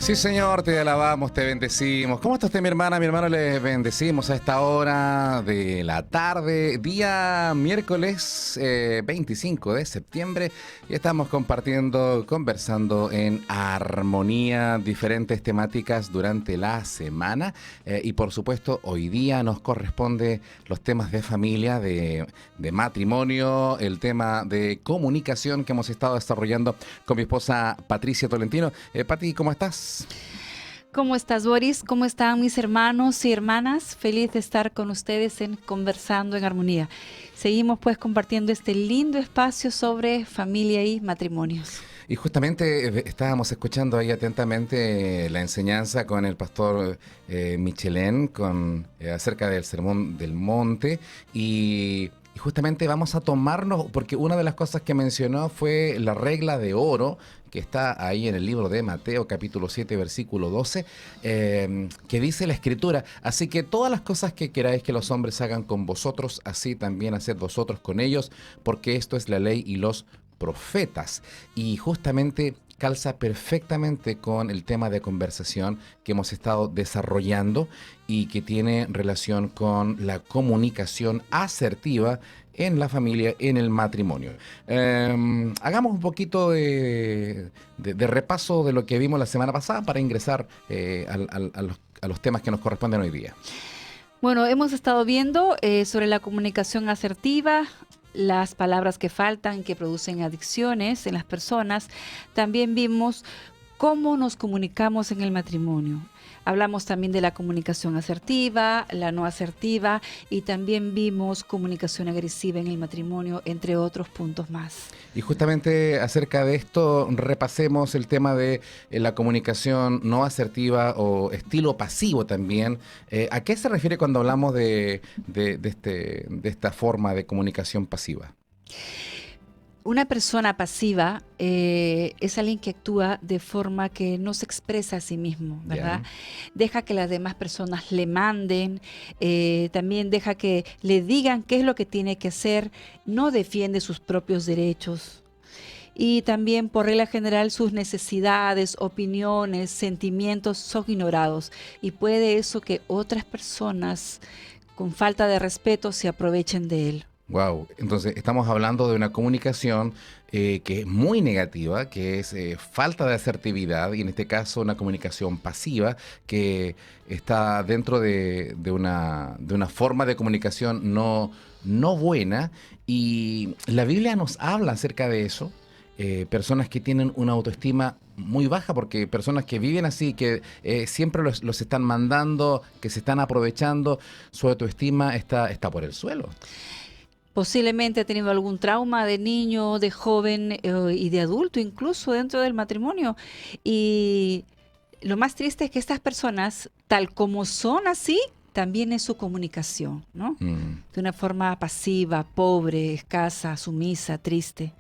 Sí, Señor, te alabamos, te bendecimos. ¿Cómo está usted, mi hermana? Mi hermano, le bendecimos a esta hora de la tarde, día miércoles 25 de septiembre. Y estamos compartiendo, conversando en armonía diferentes temáticas durante la semana. Y por supuesto, hoy día nos corresponde los temas de familia, de matrimonio, el tema de comunicación que hemos estado desarrollando con mi esposa Patricia Tolentino. Pati, ¿cómo estás? ¿Cómo estás, Boris? ¿Cómo están mis hermanos y hermanas? Feliz de estar con ustedes en Conversando en Armonía. Seguimos pues compartiendo este lindo espacio sobre familia y matrimonios. Y justamente estábamos escuchando ahí atentamente la enseñanza con el pastor Michelén acerca del Sermón del Monte y justamente vamos a tomarnos, porque una de las cosas que mencionó fue la regla de oro, que está ahí en el libro de Mateo, capítulo 7, versículo 12, que dice la Escritura: así que todas las cosas que queráis que los hombres hagan con vosotros, así también haced vosotros con ellos, porque esto es la ley y los profetas. Y justamente calza perfectamente con el tema de conversación que hemos estado desarrollando y que tiene relación con la comunicación asertiva en la familia, en el matrimonio. Hagamos un poquito de repaso de lo que vimos la semana pasada para ingresar a los temas que nos corresponden hoy día. Bueno, hemos estado viendo sobre la comunicación asertiva, las palabras que faltan, que producen adicciones en las personas. También vimos cómo nos comunicamos en el matrimonio. Hablamos también de la comunicación asertiva, la no asertiva, y también vimos comunicación agresiva en el matrimonio, entre otros puntos más. Y justamente acerca de esto, repasemos el tema de la comunicación no asertiva o estilo pasivo también. ¿A qué se refiere cuando hablamos de esta forma de comunicación pasiva? Una persona pasiva es alguien que actúa de forma que no se expresa a sí mismo, ¿verdad? Yeah. Deja que las demás personas le manden, también deja que le digan qué es lo que tiene que hacer, no defiende sus propios derechos. Y también, por regla general, sus necesidades, opiniones, sentimientos son ignorados. Y puede eso que otras personas, con falta de respeto, se aprovechen de él. Wow, entonces estamos hablando de una comunicación que es muy negativa, que es falta de asertividad, y en este caso una comunicación pasiva que está dentro de una forma de comunicación no buena, y la Biblia nos habla acerca de eso. Personas que tienen una autoestima muy baja, porque personas que viven así, que siempre los están mandando, que se están aprovechando, su autoestima está por el suelo. Posiblemente ha tenido algún trauma de niño, de joven y de adulto, incluso dentro del matrimonio. Y lo más triste es que estas personas, tal como son así, también es su comunicación, ¿no? De una forma pasiva, pobre, escasa, sumisa, triste.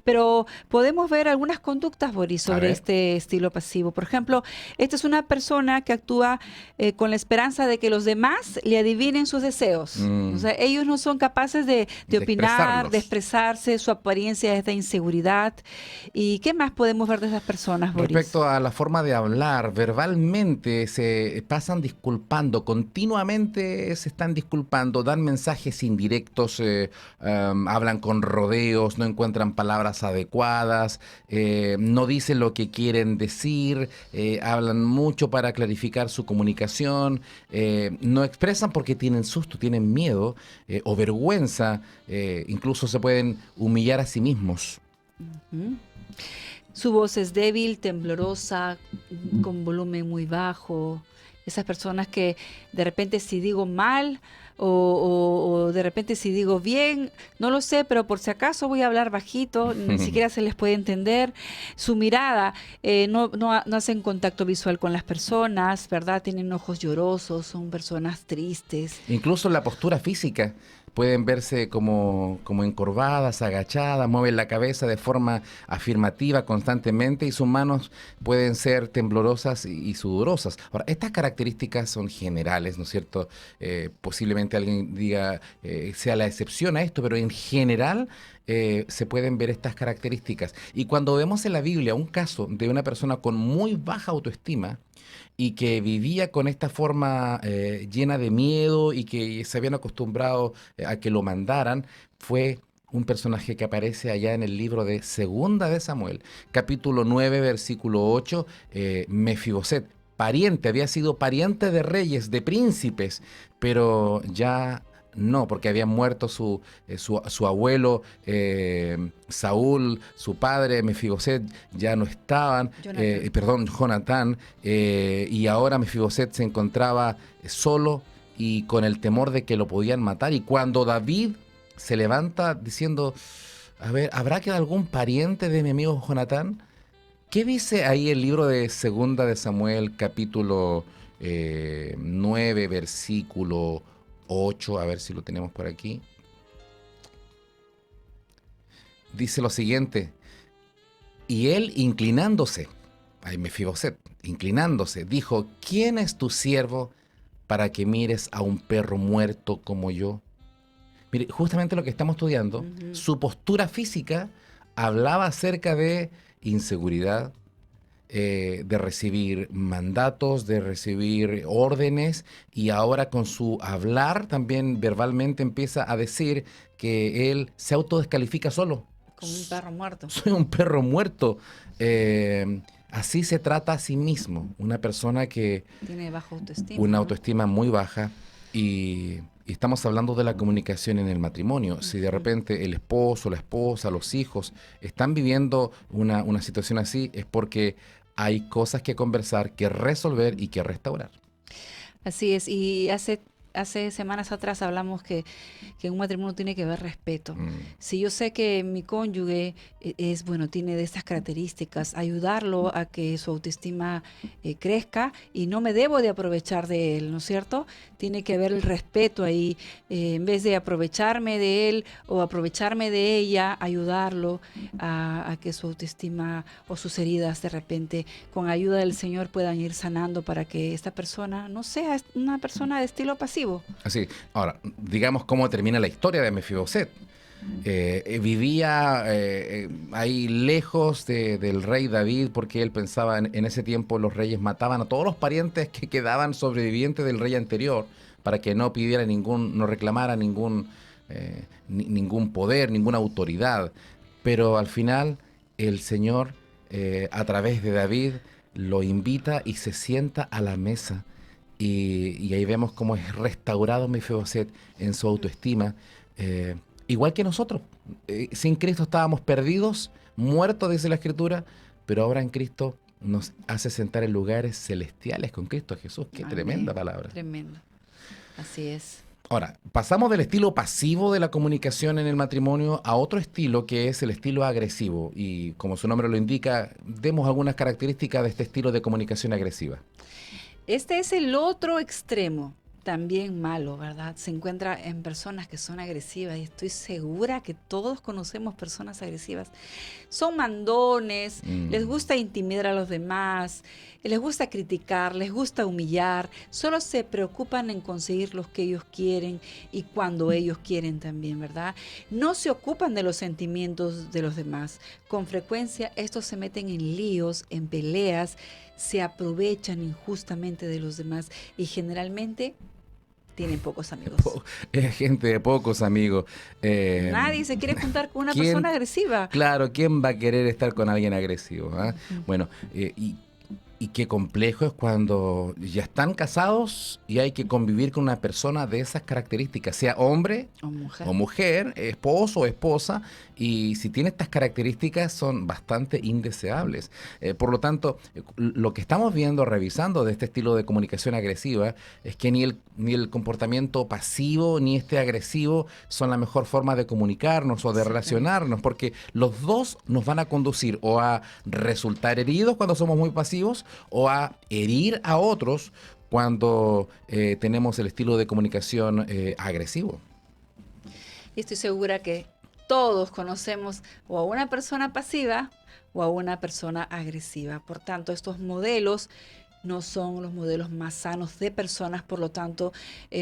Pero podemos ver algunas conductas, Boris, sobre este estilo pasivo. Por ejemplo, esta es una persona que actúa con la esperanza de que los demás le adivinen sus deseos. O sea, ellos no son capaces de opinar, de expresarse, su apariencia es de inseguridad. ¿Y qué más podemos ver de esas personas, Boris? Respecto a la forma de hablar, verbalmente se pasan disculpando continuamente, se están disculpando, dan mensajes indirectos, hablan con rodeos, no encuentran palabras adecuadas, no dicen lo que quieren decir, hablan mucho para clarificar su comunicación, no expresan porque tienen susto, tienen miedo o vergüenza, incluso se pueden humillar a sí mismos. Su voz es débil, temblorosa, con volumen muy bajo. Esas personas que de repente si digo mal o de repente si digo bien, no lo sé, pero por si acaso voy a hablar bajito, ni siquiera se les puede entender. Su mirada, no hacen contacto visual con las personas, ¿verdad? Tienen ojos llorosos, son personas tristes. Incluso la postura física. Pueden verse como encorvadas, agachadas, mueven la cabeza de forma afirmativa constantemente, y sus manos pueden ser temblorosas y sudorosas. Ahora, estas características son generales, ¿no es cierto? Posiblemente alguien diga, sea la excepción a esto, pero en general se pueden ver estas características. Y cuando vemos en la Biblia un caso de una persona con muy baja autoestima y que vivía con esta forma llena de miedo y que se habían acostumbrado a que lo mandaran, fue un personaje que aparece allá en el libro de Segunda de Samuel, capítulo 9, versículo 8, Mefiboset, pariente, había sido pariente de reyes, de príncipes, pero ya no, porque había muerto su abuelo Saúl, su padre Mefiboset, ya no estaban, Jonatán, y ahora Mefiboset se encontraba solo y con el temor de que lo podían matar. Y cuando David se levanta diciendo, a ver, ¿habrá que algún pariente de mi amigo Jonatán? ¿Qué dice ahí el libro de Segunda de Samuel, capítulo 9, versículo 8? A ver si lo tenemos por aquí. Dice lo siguiente: y él inclinándose, ahí Mefiboset, inclinándose, dijo, ¿quién es tu siervo para que mires a un perro muerto como yo? Mire, justamente lo que estamos estudiando, su postura física hablaba acerca de inseguridad, de recibir mandatos, de recibir órdenes, y ahora con su hablar también verbalmente empieza a decir que él se autodescalifica solo. Como un perro muerto. Soy un perro muerto. Así se trata a sí mismo, una persona que tiene baja autoestima. Una ¿no? autoestima muy baja y estamos hablando de la comunicación en el matrimonio. Si de repente el esposo, la esposa, los hijos están viviendo una situación así, es porque hay cosas que conversar, que resolver y que restaurar. Así es, y hace semanas atrás hablamos que un matrimonio tiene que haber respeto. Si yo sé que mi cónyuge tiene de estas características, ayudarlo a que su autoestima crezca, y no me debo de aprovechar de él, ¿no es cierto? Tiene que haber el respeto ahí, en vez de aprovecharme de él o aprovecharme de ella, ayudarlo a que su autoestima o sus heridas de repente, con ayuda del Señor, puedan ir sanando para que esta persona no sea una persona de estilo pasivo. Así, ahora, digamos cómo termina la historia de Mefiboset. Vivía ahí lejos del rey David, porque él pensaba en ese tiempo los reyes mataban a todos los parientes que quedaban sobrevivientes del rey anterior para que no pidiera no reclamara ningún poder, ninguna autoridad. Pero al final el Señor, a través de David, lo invita y se sienta a la mesa. Y ahí vemos cómo es restaurado Mefiboset en su autoestima, igual que nosotros. Sin Cristo estábamos perdidos, muertos, dice la Escritura, pero ahora en Cristo nos hace sentar en lugares celestiales con Cristo Jesús. Qué Amén. Tremenda palabra. Tremendo. Así es. Ahora, pasamos del estilo pasivo de la comunicación en el matrimonio a otro estilo, que es el estilo agresivo. Y como su nombre lo indica, demos algunas características de este estilo de comunicación agresiva. Este es el otro extremo, también malo, ¿verdad? Se encuentra en personas que son agresivas, y estoy segura que todos conocemos personas agresivas. Son mandones, les gusta intimidar a los demás, les gusta criticar, les gusta humillar, solo se preocupan en conseguir lo que ellos quieren y cuando ellos quieren también, ¿verdad? No se ocupan de los sentimientos de los demás. Con frecuencia estos se meten en líos, en peleas, se aprovechan injustamente de los demás y generalmente tienen pocos amigos. Es gente de pocos amigos. Nadie se quiere juntar con una persona agresiva. Claro, ¿quién va a querer estar con alguien agresivo? Bueno, y qué complejo es cuando ya están casados y hay que convivir con una persona de esas características, sea hombre o mujer, esposo o esposa, y si tiene estas características son bastante indeseables. Por lo tanto, lo que estamos viendo, revisando de este estilo de comunicación agresiva, es que ni el comportamiento pasivo ni este agresivo son la mejor forma de comunicarnos o de relacionarnos, porque los dos nos van a conducir o a resultar heridos cuando somos muy pasivos, o a herir a otros cuando tenemos el estilo de comunicación agresivo. Y estoy segura que todos conocemos o a una persona pasiva o a una persona agresiva. Por tanto, estos modelos no son los modelos más sanos de personas, por lo tanto,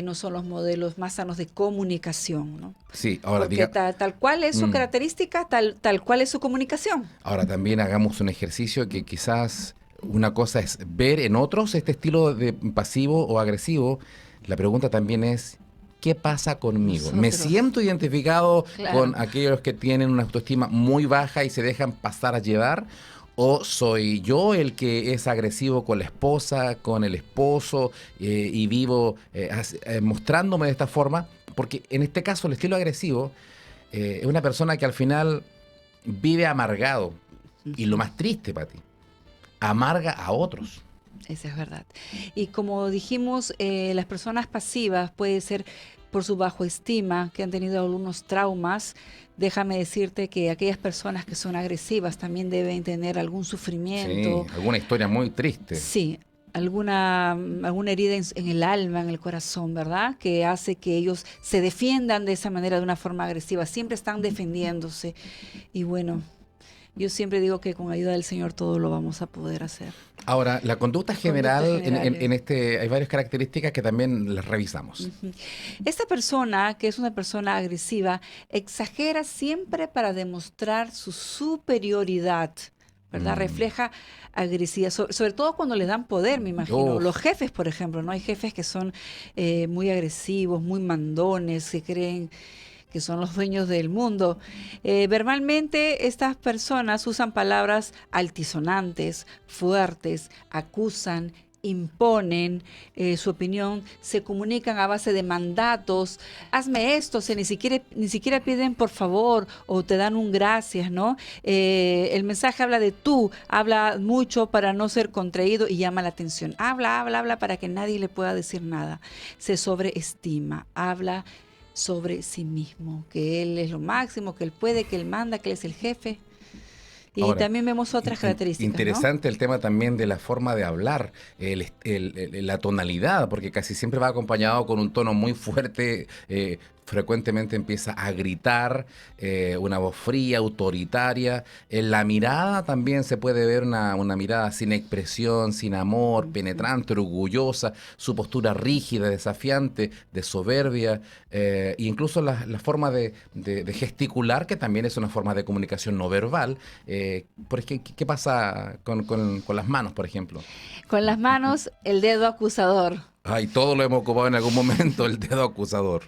no son los modelos más sanos de comunicación, ¿no? Sí, ahora Porque tal cual es su característica, tal cual es su comunicación. Ahora también hagamos un ejercicio que quizás una cosa es ver en otros este estilo de pasivo o agresivo. La pregunta también es, ¿qué pasa conmigo? Nosotros. ¿Me siento identificado Claro. con aquellos que tienen una autoestima muy baja y se dejan pasar a llevar? ¿O soy yo el que es agresivo con la esposa, con el esposo y vivo mostrándome de esta forma? Porque en este caso el estilo agresivo es una persona que al final vive amargado. Y lo más triste, Pati, amarga a otros. Eso es verdad. Y como dijimos, las personas pasivas puede ser por su bajo estima, que han tenido algunos traumas. Déjame decirte que aquellas personas que son agresivas también deben tener algún sufrimiento. Sí, alguna historia muy triste. Sí, alguna herida en el alma, en el corazón, ¿verdad? Que hace que ellos se defiendan de esa manera, de una forma agresiva. Siempre están defendiéndose. Y bueno, yo siempre digo que con ayuda del Señor todo lo vamos a poder hacer. Ahora, la conducta general, generales. en este hay varias características que también las revisamos. Ujú. Esta persona, que es una persona agresiva, exagera siempre para demostrar su superioridad, ¿verdad? Refleja agresividad, sobre todo cuando le dan poder, me imagino. Uf. Los jefes, por ejemplo, ¿no? Hay jefes que son muy agresivos, muy mandones, que creen que son los dueños del mundo. Verbalmente, estas personas usan palabras altisonantes, fuertes, acusan, imponen su opinión, se comunican a base de mandatos. Hazme esto, ni siquiera piden por favor o te dan un gracias, ¿no? El mensaje habla de tú, habla mucho para no ser contraído y llama la atención. Habla para que nadie le pueda decir nada. Se sobreestima, habla sobre sí mismo, que él es lo máximo, que él puede, que él manda, que él es el jefe. Y Ahora, también vemos otras características, interesante, ¿no? El tema también de la forma de hablar, la tonalidad, porque casi siempre va acompañado con un tono muy fuerte. Frecuentemente empieza a gritar, una voz fría, autoritaria. En la mirada también se puede ver una mirada sin expresión, sin amor, penetrante, orgullosa, su postura rígida, desafiante, de soberbia, e incluso la forma de gesticular, que también es una forma de comunicación no verbal. Porque, ¿qué pasa con las manos, por ejemplo? Con las manos, el dedo acusador. Ay, todo lo hemos ocupado en algún momento, el dedo acusador.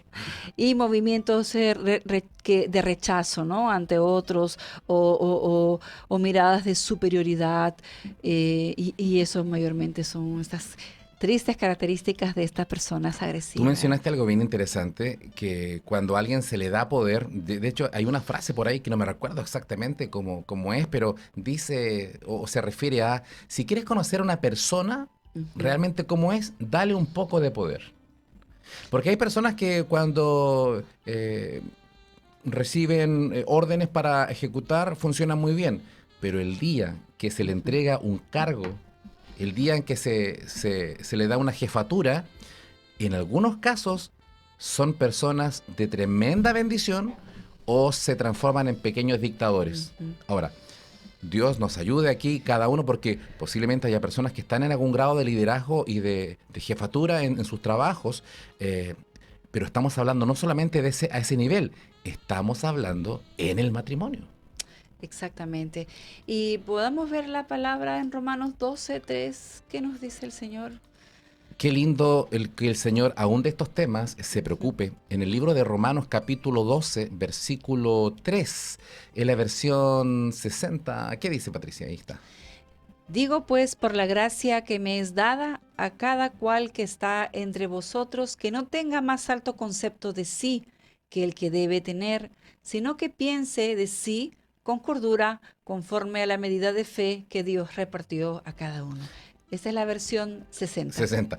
Y movimientos de rechazo, ¿no? Ante otros o miradas de superioridad. Y eso mayormente son estas tristes características de estas personas agresivas. Tú mencionaste algo bien interesante, que cuando a alguien se le da poder, de hecho hay una frase por ahí que no me recuerdo exactamente cómo es, pero dice o se refiere a, si quieres conocer a una persona realmente cómo es, dale un poco de poder. Porque hay personas que cuando reciben órdenes para ejecutar funcionan muy bien, pero el día que se le entrega un cargo, el día en que se le da una jefatura, en algunos casos son personas de tremenda bendición o se transforman en pequeños dictadores. Ahora, Dios nos ayude aquí cada uno, porque posiblemente haya personas que están en algún grado de liderazgo y de jefatura en sus trabajos, pero estamos hablando no solamente a ese nivel, estamos hablando en el matrimonio. Exactamente. Y podamos ver la palabra en Romanos 12:3, ¿qué nos dice el Señor? Qué lindo que el Señor, aún de estos temas, se preocupe. En el libro de Romanos capítulo 12, versículo 3, en la versión 60, ¿qué dice, Patricia? Ahí está. Digo pues, por la gracia que me es dada, a cada cual que está entre vosotros, que no tenga más alto concepto de sí que el que debe tener, sino que piense de sí con cordura, conforme a la medida de fe que Dios repartió a cada uno. Esta es la versión 60. 60.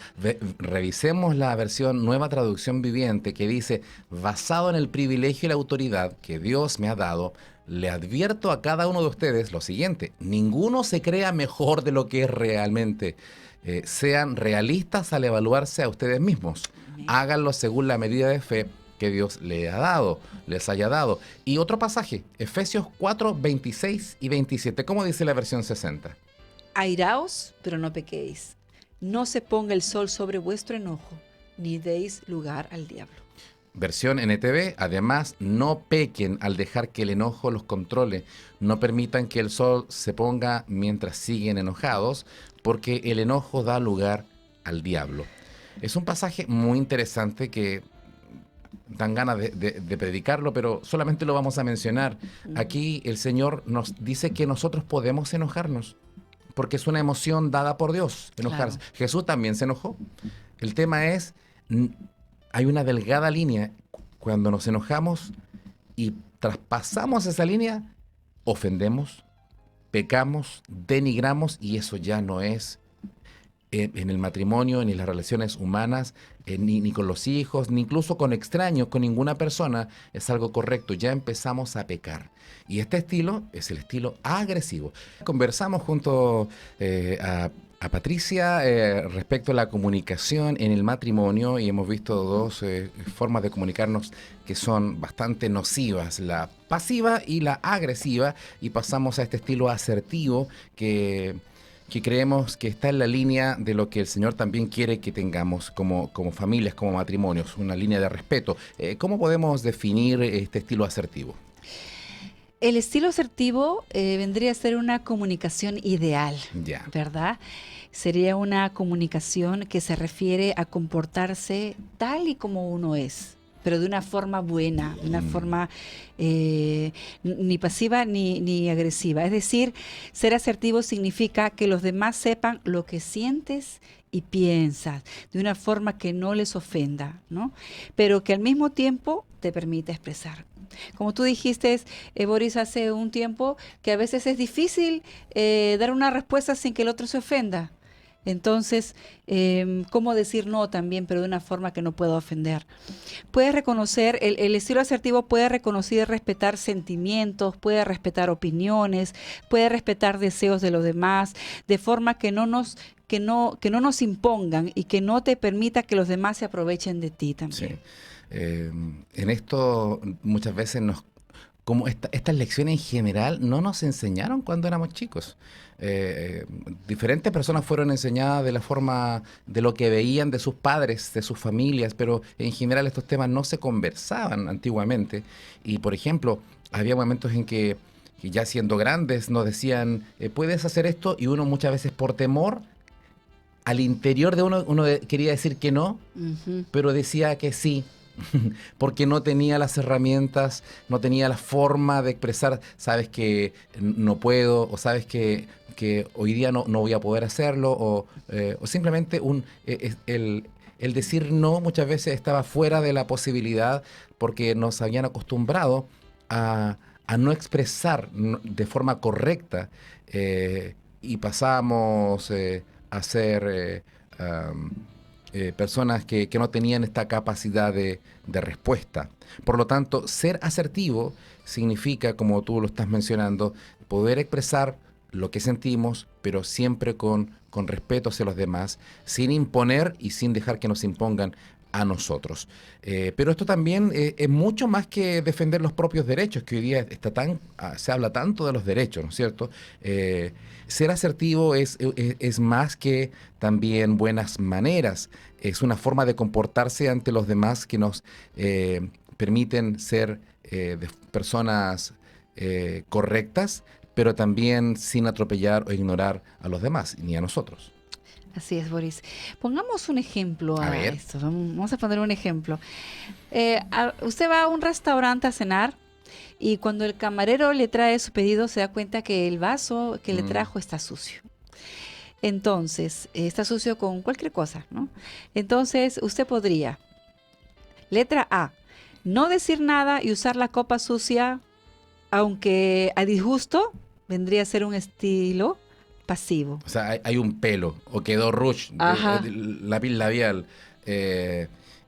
Revisemos la versión Nueva Traducción Viviente, que dice, basado en el privilegio y la autoridad que Dios me ha dado, le advierto a cada uno de ustedes lo siguiente: ninguno se crea mejor de lo que es realmente. Sean realistas al evaluarse a ustedes mismos. Amén. Háganlo según la medida de fe que Dios les haya dado. Y otro pasaje, Efesios 4, 26 y 27. ¿Cómo dice la versión 60? Airaos, pero no pequéis. no se ponga el sol sobre vuestro enojo, ni deis lugar al diablo. Versión NTV, además, no pequen al dejar que el enojo los controle. No permitan que el sol se ponga mientras siguen enojados, porque el enojo da lugar al diablo. Es un pasaje muy interesante que dan ganas de predicarlo, pero solamente lo vamos a mencionar. Aquí el Señor nos dice que nosotros podemos enojarnos, porque es una emoción dada por Dios, enojarse. Claro. Jesús también se enojó. El tema es, hay una delgada línea. Cuando nos enojamos y traspasamos esa línea, ofendemos, pecamos, denigramos, y eso ya no es en el matrimonio, ni en las relaciones humanas, ni con los hijos, ni incluso con extraños, con ninguna persona, es algo correcto. Ya empezamos a pecar. Y este estilo es el estilo agresivo. Conversamos junto a Patricia respecto a la comunicación en el matrimonio, y hemos visto dos formas de comunicarnos que son bastante nocivas, la pasiva y la agresiva, y pasamos a este estilo asertivo que creemos que está en la línea de lo que el Señor también quiere que tengamos como familias, como matrimonios, una línea de respeto. ¿Cómo podemos definir este estilo asertivo? El estilo asertivo vendría a ser una comunicación ideal, Ya. ¿verdad? Sería una comunicación que se refiere a comportarse tal y como uno es, pero de una forma buena, de una forma ni pasiva ni agresiva. Es decir, ser asertivo significa que los demás sepan lo que sientes y piensas, de una forma que no les ofenda, ¿no? Pero que al mismo tiempo te permita expresar. Como tú dijiste, Boris, hace un tiempo, que a veces es difícil dar una respuesta sin que el otro se ofenda. Entonces, ¿cómo decir no también, pero de una forma que no pueda ofender? Puedes reconocer, el estilo asertivo puede reconocer y respetar sentimientos, puede respetar opiniones, puede respetar deseos de los demás, de forma que no nos impongan y que no te permita que los demás se aprovechen de ti también. Sí. En esto muchas veces como estas lecciones en general no nos enseñaron cuando éramos chicos. Diferentes personas fueron enseñadas de la forma de lo que veían de sus padres, de sus familias, pero en general estos temas no se conversaban antiguamente. Y por ejemplo, había momentos en que ya siendo grandes nos decían, puedes hacer esto, y uno muchas veces por temor, al interior de uno quería decir que no, pero decía que sí. Porque no tenía las herramientas, no tenía la forma de expresar, sabes que no puedo, o sabes que hoy día no voy a poder hacerlo, o simplemente el decir no muchas veces estaba fuera de la posibilidad, porque nos habían acostumbrado a no expresar de forma correcta, y pasamos a ser personas que no tenían esta capacidad de respuesta. Por lo tanto, ser asertivo significa, como tú lo estás mencionando, poder expresar lo que sentimos, pero siempre con respeto hacia los demás, sin imponer y sin dejar que nos impongan a nosotros. Pero esto también es mucho más que defender los propios derechos, que hoy día se habla tanto de los derechos, ¿no es cierto? Ser asertivo es más que también buenas maneras, es una forma de comportarse ante los demás que nos permiten ser personas correctas, pero también sin atropellar o ignorar a los demás, ni a nosotros. Así es, Boris. Pongamos un ejemplo a esto. Vamos a poner un ejemplo. Usted va a un restaurante a cenar, y cuando el camarero le trae su pedido se da cuenta que el vaso que le trajo está sucio. Entonces, está sucio con cualquier cosa, ¿no? Entonces, usted podría, letra A, no decir nada y usar la copa sucia, aunque a disgusto, vendría a ser un estilo pasivo. O sea, hay un pelo, o quedó rush, lápiz labial,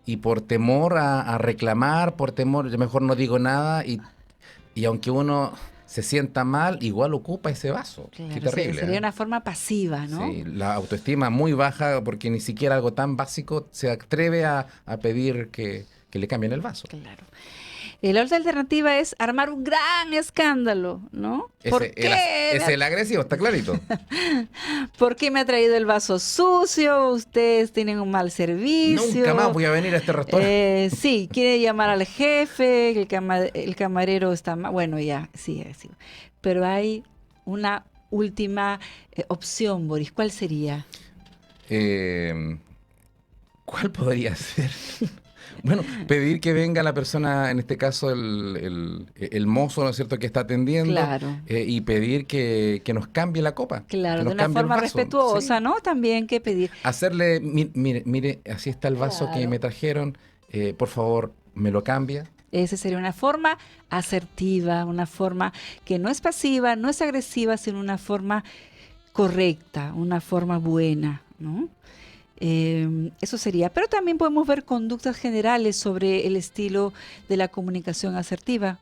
y por temor a reclamar, por temor, yo mejor no digo nada, y aunque uno se sienta mal, igual ocupa ese vaso. Claro, qué terrible. Sería una forma pasiva, ¿no? Sí, la autoestima muy baja, porque ni siquiera algo tan básico se atreve a pedir que le cambien el vaso. Claro. La otra alternativa es armar un gran escándalo, ¿no? ¿Por qué? Es el agresivo, está clarito. ¿Por qué me ha traído el vaso sucio? Ustedes tienen un mal servicio. Nunca más voy a venir a este restaurante. Sí, quiere llamar al jefe, el camarero está mal. Bueno, ya, sí, sí. Pero hay una última opción, Boris. ¿Cuál sería? ¿Cuál podría ser? Bueno, pedir que venga la persona, en este caso el mozo, ¿no es cierto?, que está atendiendo. Claro. Y pedir que nos cambie la copa. Claro, de una forma respetuosa, ¿no? También que pedir. Hacerle, mire, así está el vaso que me trajeron, por favor, ¿me lo cambia? Esa sería una forma asertiva, una forma que no es pasiva, no es agresiva, sino una forma correcta, una forma buena, ¿no? Eso sería. Pero también podemos ver conductas generales sobre el estilo de la comunicación asertiva.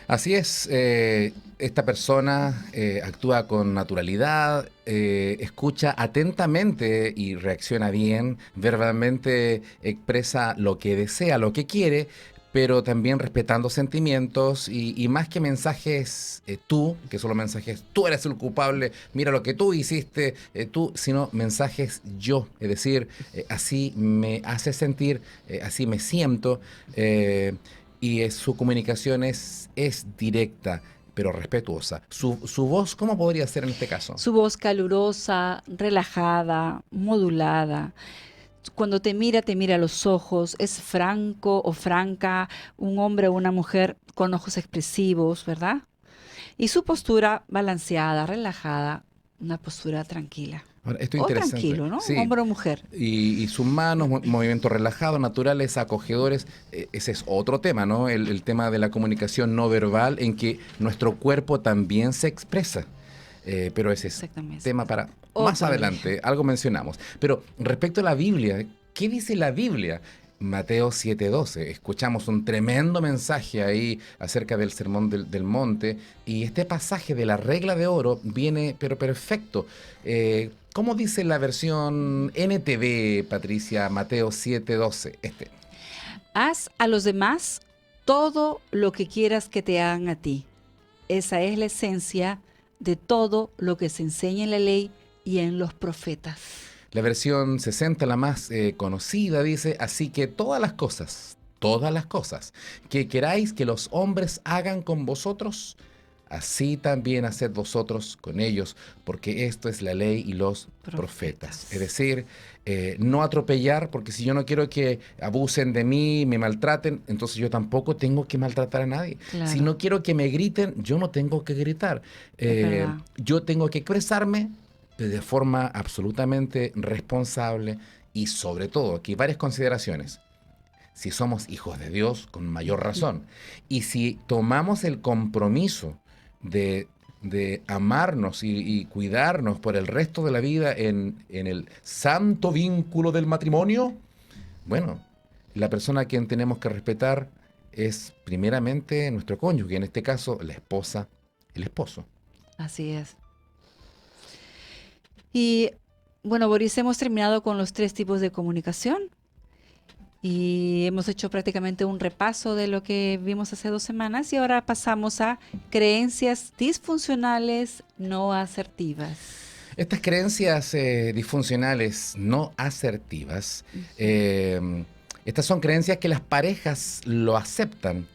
Así es, esta persona actúa con naturalidad, escucha atentamente y reacciona bien, verbalmente expresa lo que desea, lo que quiere, pero también respetando sentimientos y más que mensajes tú, que solo mensajes tú eres el culpable, mira lo que tú hiciste, tú, sino mensajes yo, es decir, así me hace sentir, así me siento, y su comunicación es directa, pero respetuosa. Su voz, ¿cómo podría ser en este caso? Su voz calurosa, relajada, modulada. Cuando te mira a los ojos, es franco o franca, un hombre o una mujer con ojos expresivos, ¿verdad? Y su postura balanceada, relajada, una postura tranquila. Ahora, esto es o interesante. Tranquilo, ¿no? Sí. Hombre o mujer. Y sus manos, movimientos relajados, naturales, acogedores. Ese es otro tema, ¿no? El tema de la comunicación no verbal en que nuestro cuerpo también se expresa. Pero ese es tema para más adelante, algo mencionamos. Pero respecto a la Biblia, ¿qué dice la Biblia? Mateo 7:12, escuchamos un tremendo mensaje ahí acerca del Sermón del Monte, y este pasaje de la regla de oro viene, pero perfecto. ¿Cómo dice la versión NTV, Patricia, Mateo 7:12? Haz a los demás todo lo que quieras que te hagan a ti. Esa es la esencia de todo lo que se enseña en la ley y en los profetas. La versión 60, la más conocida, dice: así que todas las cosas que queráis que los hombres hagan con vosotros, así también haced vosotros con ellos, porque esto es la ley y los profetas. Es decir, no atropellar, porque si yo no quiero que abusen de mí, me maltraten, entonces yo tampoco tengo que maltratar a nadie. Claro. Si no quiero que me griten, yo no tengo que gritar. Yo tengo que expresarme de forma absolutamente responsable y, sobre todo, aquí varias consideraciones. Si somos hijos de Dios, con mayor razón. Y si tomamos el compromiso de amarnos y cuidarnos por el resto de la vida en el santo vínculo del matrimonio, bueno, la persona a quien tenemos que respetar es primeramente nuestro cónyuge, en este caso la esposa, el esposo. Así es. Y bueno, Boris, hemos terminado con los 3 tipos de comunicación y hemos hecho prácticamente un repaso de lo que vimos hace 2 semanas, y ahora pasamos a creencias disfuncionales no asertivas. Estas creencias disfuncionales no asertivas, estas son creencias que las parejas lo aceptan,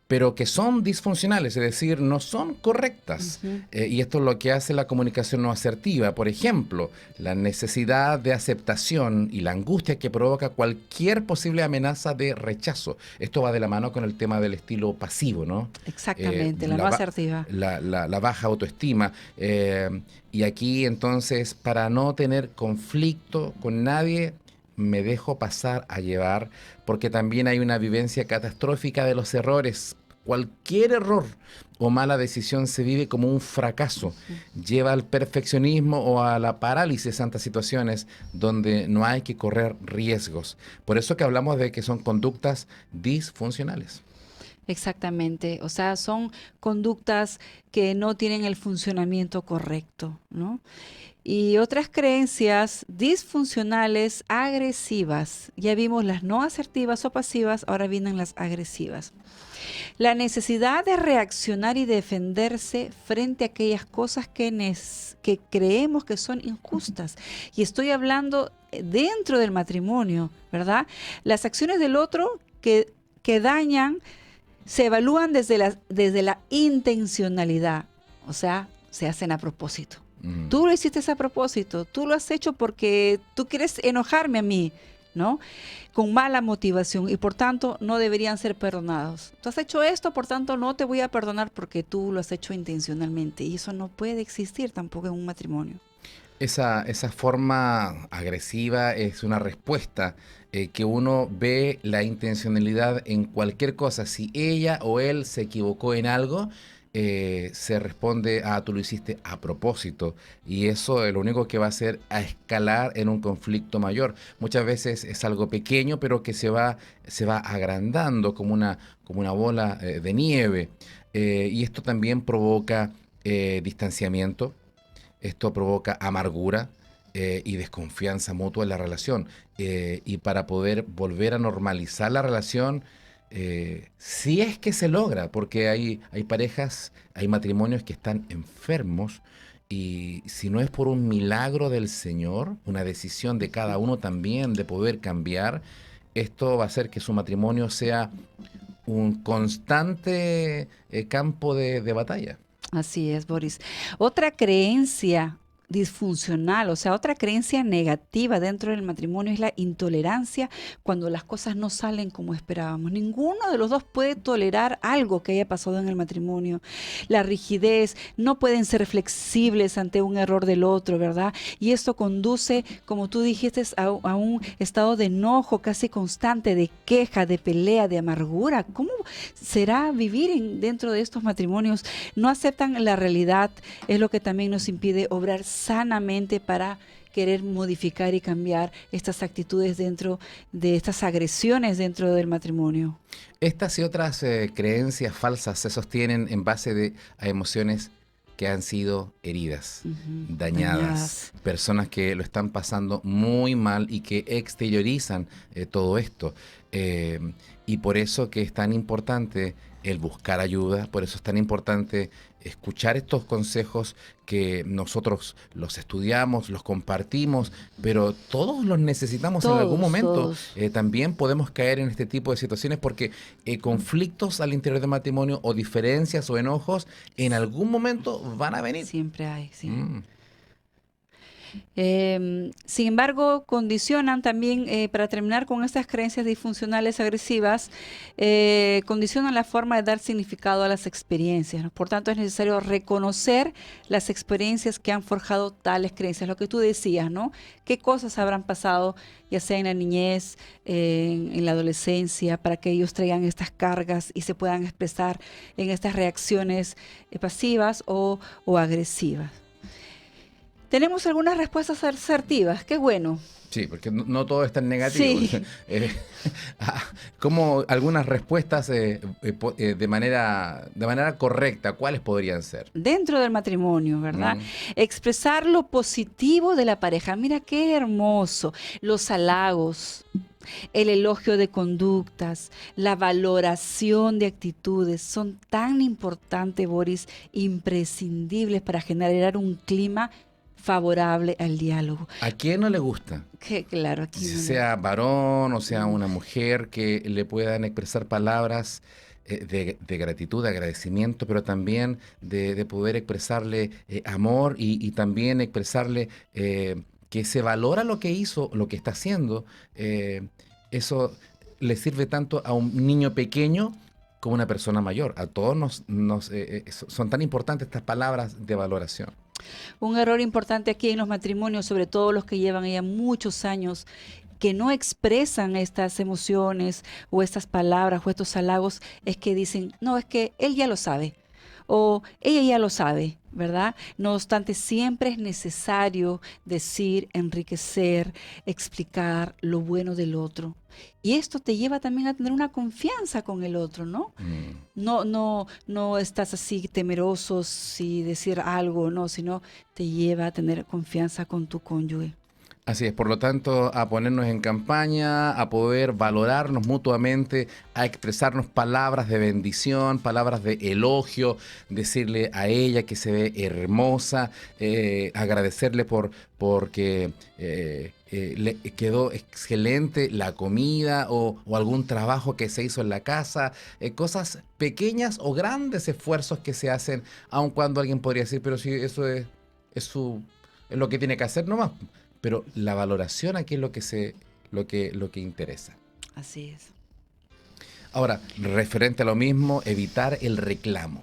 pero que son disfuncionales, es decir, no son correctas. Y esto es lo que hace la comunicación no asertiva. Por ejemplo, la necesidad de aceptación y la angustia que provoca cualquier posible amenaza de rechazo. Esto va de la mano con el tema del estilo pasivo, ¿no? Exactamente, la no asertiva. La baja autoestima. Y aquí, entonces, para no tener conflicto con nadie, me dejo pasar a llevar, porque también hay una vivencia catastrófica de los errores. Cualquier error o mala decisión se vive como un fracaso. Lleva al perfeccionismo o a la parálisis ante situaciones donde no hay que correr riesgos. Por eso que hablamos de que son conductas disfuncionales. Exactamente, o sea, son conductas que no tienen el funcionamiento correcto, ¿no? Y otras creencias disfuncionales agresivas. Ya vimos las no asertivas o pasivas, ahora vienen las agresivas. La necesidad de reaccionar y defenderse frente a aquellas cosas que creemos que son injustas. Y estoy hablando dentro del matrimonio, ¿verdad? Las acciones del otro que dañan se evalúan desde la intencionalidad, o sea, se hacen a propósito. Mm. Tú lo hiciste a propósito, tú lo has hecho porque tú quieres enojarme a mí, ¿no? Con mala motivación y por tanto no deberían ser perdonados. Tú has hecho esto, por tanto no te voy a perdonar porque tú lo has hecho intencionalmente y eso no puede existir tampoco en un matrimonio. Esa forma agresiva es una respuesta que uno ve la intencionalidad en cualquier cosa. Si ella o él se equivocó en algo, se responde, tú lo hiciste a propósito. Y eso lo único que va a hacer a escalar en un conflicto mayor. Muchas veces es algo pequeño, pero que se va agrandando como una bola de nieve. Y esto también provoca distanciamiento. Esto provoca amargura y desconfianza mutua en la relación. Y para poder volver a normalizar la relación, si es que se logra, porque hay parejas, hay matrimonios que están enfermos y si no es por un milagro del Señor, una decisión de cada uno también de poder cambiar, esto va a hacer que su matrimonio sea un constante campo de batalla. Así es, Boris. Otra creencia disfuncional, o sea, otra creencia negativa dentro del matrimonio es la intolerancia cuando las cosas no salen como esperábamos. Ninguno de los dos puede tolerar algo que haya pasado en el matrimonio. La rigidez, no pueden ser flexibles ante un error del otro, ¿verdad? Y esto conduce, como tú dijiste, a un estado de enojo casi constante, de queja, de pelea, de amargura. ¿Cómo será vivir dentro de estos matrimonios? No aceptan la realidad, es lo que también nos impide obrar sanamente para querer modificar y cambiar estas actitudes dentro de estas agresiones dentro del matrimonio. Estas y otras creencias falsas se sostienen en base a emociones que han sido heridas, dañadas, personas que lo están pasando muy mal y que exteriorizan todo esto. Y por eso que es tan importante el buscar ayuda, por eso es tan importante escuchar estos consejos que nosotros los estudiamos, los compartimos, pero todos los necesitamos en algún momento. También podemos caer en este tipo de situaciones porque conflictos al interior del matrimonio o diferencias o enojos en algún momento van a venir. Siempre hay, sí. Sin embargo, condicionan también, para terminar con estas creencias disfuncionales agresivas, condicionan la forma de dar significado a las experiencias, ¿no? Por tanto, es necesario reconocer las experiencias que han forjado tales creencias. Lo que tú decías, ¿no? ¿Qué cosas habrán pasado, ya sea en la niñez, en la adolescencia, para que ellos traigan estas cargas y se puedan expresar en estas reacciones pasivas o agresivas? Tenemos algunas respuestas asertivas, qué bueno. Sí, porque no todo es tan negativo. Sí. Como algunas respuestas de manera correcta, ¿cuáles podrían ser? Dentro del matrimonio, ¿verdad? Expresar lo positivo de la pareja. Mira qué hermoso. Los halagos, el elogio de conductas, la valoración de actitudes son tan importantes, Boris, imprescindibles para generar un clima favorable al diálogo. ¿A quién no le gusta? Claro, aquí sea varón o sea una mujer, que le puedan expresar palabras de gratitud, de agradecimiento, pero también de poder expresarle amor y también expresarle que se valora lo que hizo, lo que está haciendo. Eso le sirve tanto a un niño pequeño como a una persona mayor. A todos son tan importantes estas palabras de valoración. Un error importante aquí en los matrimonios, sobre todo los que llevan ya muchos años, que no expresan estas emociones o estas palabras o estos halagos, es que dicen, no, es que él ya lo sabe o ella ya lo sabe. ¿verdad? No obstante, siempre es necesario decir, enriquecer, explicar lo bueno del otro. Y esto te lleva también a tener una confianza con el otro, ¿no? Mm. No estás así temeroso si decir algo, no, sino te lleva a tener confianza con tu cónyuge. Así es, por lo tanto, a ponernos en campaña, a poder valorarnos mutuamente, a expresarnos palabras de bendición, palabras de elogio, decirle a ella que se ve hermosa, agradecerle porque le quedó excelente la comida o algún trabajo que se hizo en la casa, cosas pequeñas o grandes esfuerzos que se hacen, aun cuando alguien podría decir, pero si eso es su, es lo que tiene que hacer nomás. Pero la valoración aquí es lo que interesa. Así es. Ahora, referente a lo mismo, evitar el reclamo.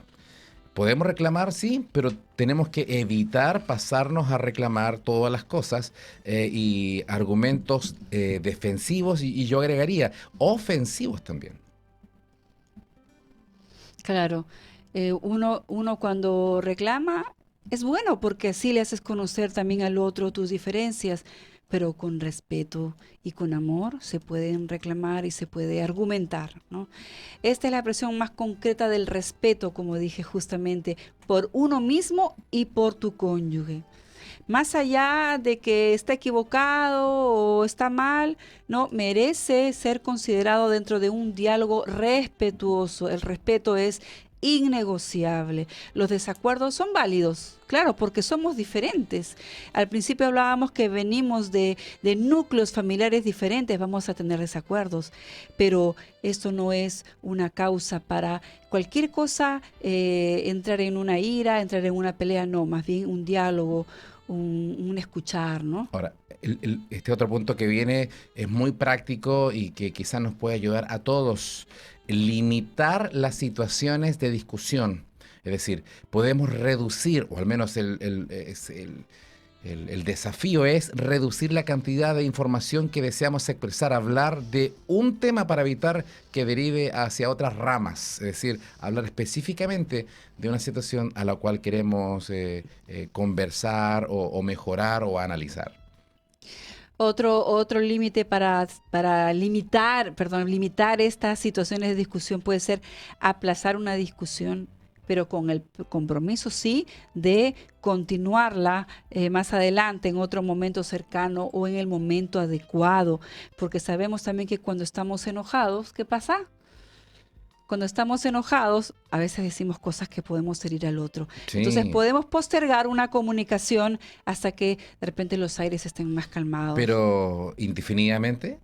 Podemos reclamar, sí, pero tenemos que evitar pasarnos a reclamar todas las cosas y argumentos defensivos y yo agregaría ofensivos también. Claro, uno cuando reclama es bueno porque así le haces conocer también al otro tus diferencias, pero con respeto y con amor se pueden reclamar y se puede argumentar, ¿no? Esta es la expresión más concreta del respeto, como dije justamente, por uno mismo y por tu cónyuge. Más allá de que está equivocado o está mal, no merece ser considerado dentro de un diálogo respetuoso. El respeto es innegociable. Los desacuerdos son válidos, claro, porque somos diferentes. Al principio hablábamos que venimos de núcleos familiares diferentes, vamos a tener desacuerdos, pero esto no es una causa para cualquier cosa, entrar en una ira, entrar en una pelea, no, más bien un diálogo, un escuchar, ¿no? Ahora, este otro punto que viene es muy práctico y que quizás nos puede ayudar a todos. Limitar las situaciones de discusión. Es decir, podemos reducir, o al menos el desafío es reducir la cantidad de información que deseamos expresar, hablar de un tema para evitar que derive hacia otras ramas, es decir, hablar específicamente de una situación a la cual queremos conversar o mejorar o analizar. Otro límite para limitar estas situaciones de discusión puede ser aplazar una discusión, pero con el compromiso, sí, de continuarla más adelante, en otro momento cercano o en el momento adecuado, porque sabemos también que cuando estamos enojados, ¿qué pasa? Cuando estamos enojados, a veces decimos cosas que podemos herir al otro. Entonces Sí, podemos postergar una comunicación hasta que de repente los aires estén más calmados. pero indefinidamente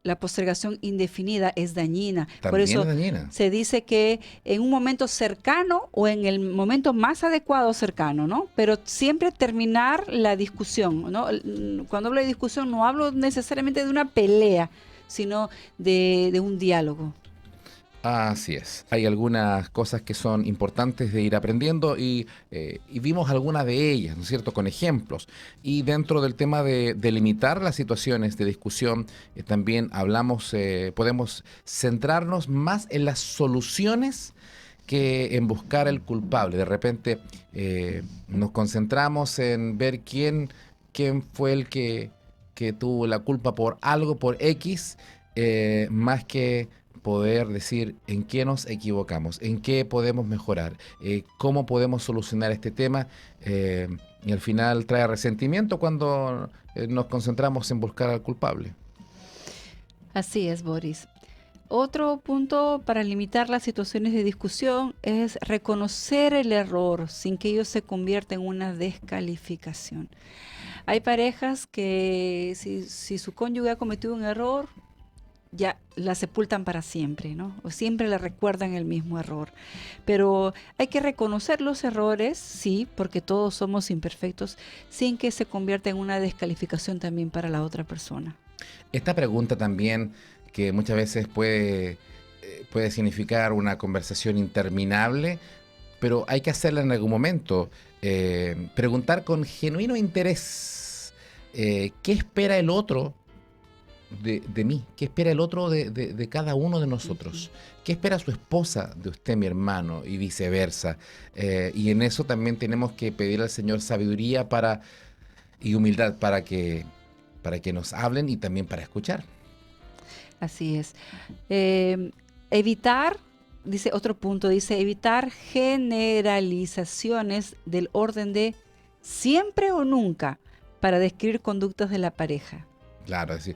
La postergación indefinida es dañina. Por también es eso dañina. se dice que en un momento cercano o en el momento más adecuado cercano, ¿no? Pero siempre terminar la discusión, ¿no? Cuando hablo de discusión no hablo necesariamente de una pelea, sino de un diálogo. Así es. Hay algunas cosas que son importantes de ir aprendiendo y vimos algunas de ellas, ¿no es cierto?, con ejemplos. Y dentro del tema de limitar las situaciones de discusión, también hablamos, podemos centrarnos más en las soluciones que en buscar el culpable. De repente nos concentramos en ver quién fue el que tuvo la culpa por algo, por X, más que poder decir en qué nos equivocamos, en qué podemos mejorar, cómo podemos solucionar este tema y al final trae resentimiento cuando nos concentramos en buscar al culpable. Así es, Boris. Otro punto para limitar las situaciones de discusión es reconocer el error sin que ello se convierta en una descalificación. Hay parejas que si su cónyuge ha cometido un error, ya la sepultan para siempre, ¿no? O siempre le recuerdan el mismo error. Pero hay que reconocer los errores, sí, porque todos somos imperfectos, sin que se convierta en una descalificación también para la otra persona. Esta pregunta también, que muchas veces puede significar una conversación interminable, pero hay que hacerla en algún momento. Preguntar con genuino interés qué espera el otro de mí? ¿Qué espera el otro de cada uno de nosotros? ¿Qué espera su esposa de usted, mi hermano? Y viceversa. Y en eso también tenemos que pedir al Señor sabiduría y humildad para que nos hablen y también para escuchar. Así es. Evitar, dice otro punto, dice evitar generalizaciones del orden de siempre o nunca para describir conductas de la pareja. Claro, es decir,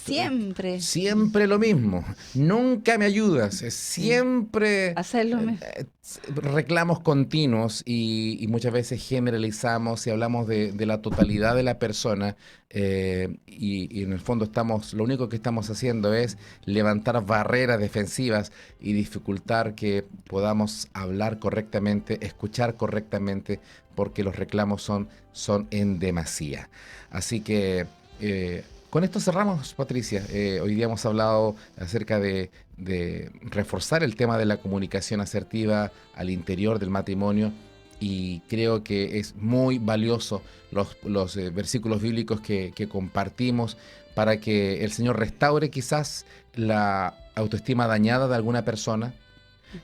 Siempre. siempre lo mismo, nunca me ayudas, es siempre Hacer lo mismo. reclamos continuos y muchas veces generalizamos y hablamos de la totalidad de la persona y en el fondo lo único que estamos haciendo es levantar barreras defensivas y dificultar que podamos hablar correctamente, escuchar correctamente, porque los reclamos son en demasía. Así que con esto cerramos, Patricia. Hoy día hemos hablado acerca de reforzar el tema de la comunicación asertiva al interior del matrimonio y creo que es muy valioso los versículos bíblicos que compartimos para que el Señor restaure quizás la autoestima dañada de alguna persona,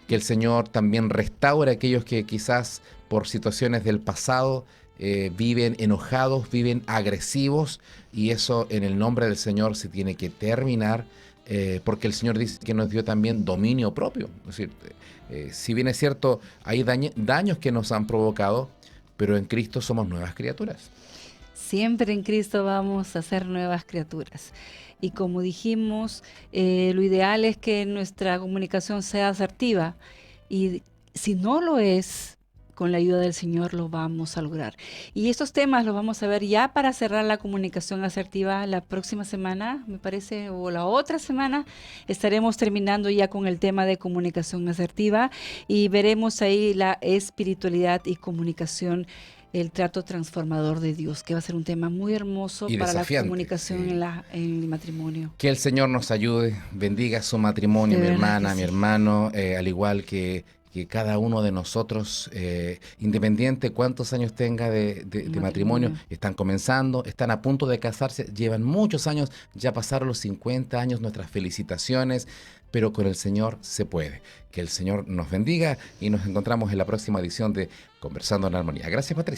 que el Señor también restaure a aquellos que quizás por situaciones del pasado viven enojados, viven agresivos, y eso en el nombre del Señor se tiene que terminar, porque el Señor dice que nos dio también dominio propio. Es decir, si bien es cierto, hay daños que nos han provocado, pero en Cristo somos nuevas criaturas. Siempre en Cristo vamos a ser nuevas criaturas. Y como dijimos, lo ideal es que nuestra comunicación sea asertiva. Y si no lo es, con la ayuda del Señor lo vamos a lograr. Y estos temas los vamos a ver ya para cerrar la comunicación asertiva la próxima semana, me parece, o la otra semana. Estaremos terminando ya con el tema de comunicación asertiva y veremos ahí la espiritualidad y comunicación, el trato transformador de Dios, que va a ser un tema muy hermoso Y para la desafiante, comunicación sí. en el matrimonio. Que el Señor nos ayude, bendiga su matrimonio, De mi verdad hermana, que mi sí. hermano, al igual que cada uno de nosotros, independiente cuántos años tenga de matrimonio, están comenzando, están a punto de casarse, llevan muchos años, ya pasaron los 50 años, nuestras felicitaciones, pero con el Señor se puede. Que el Señor nos bendiga y nos encontramos en la próxima edición de Conversando en Armonía. Gracias, Patricia.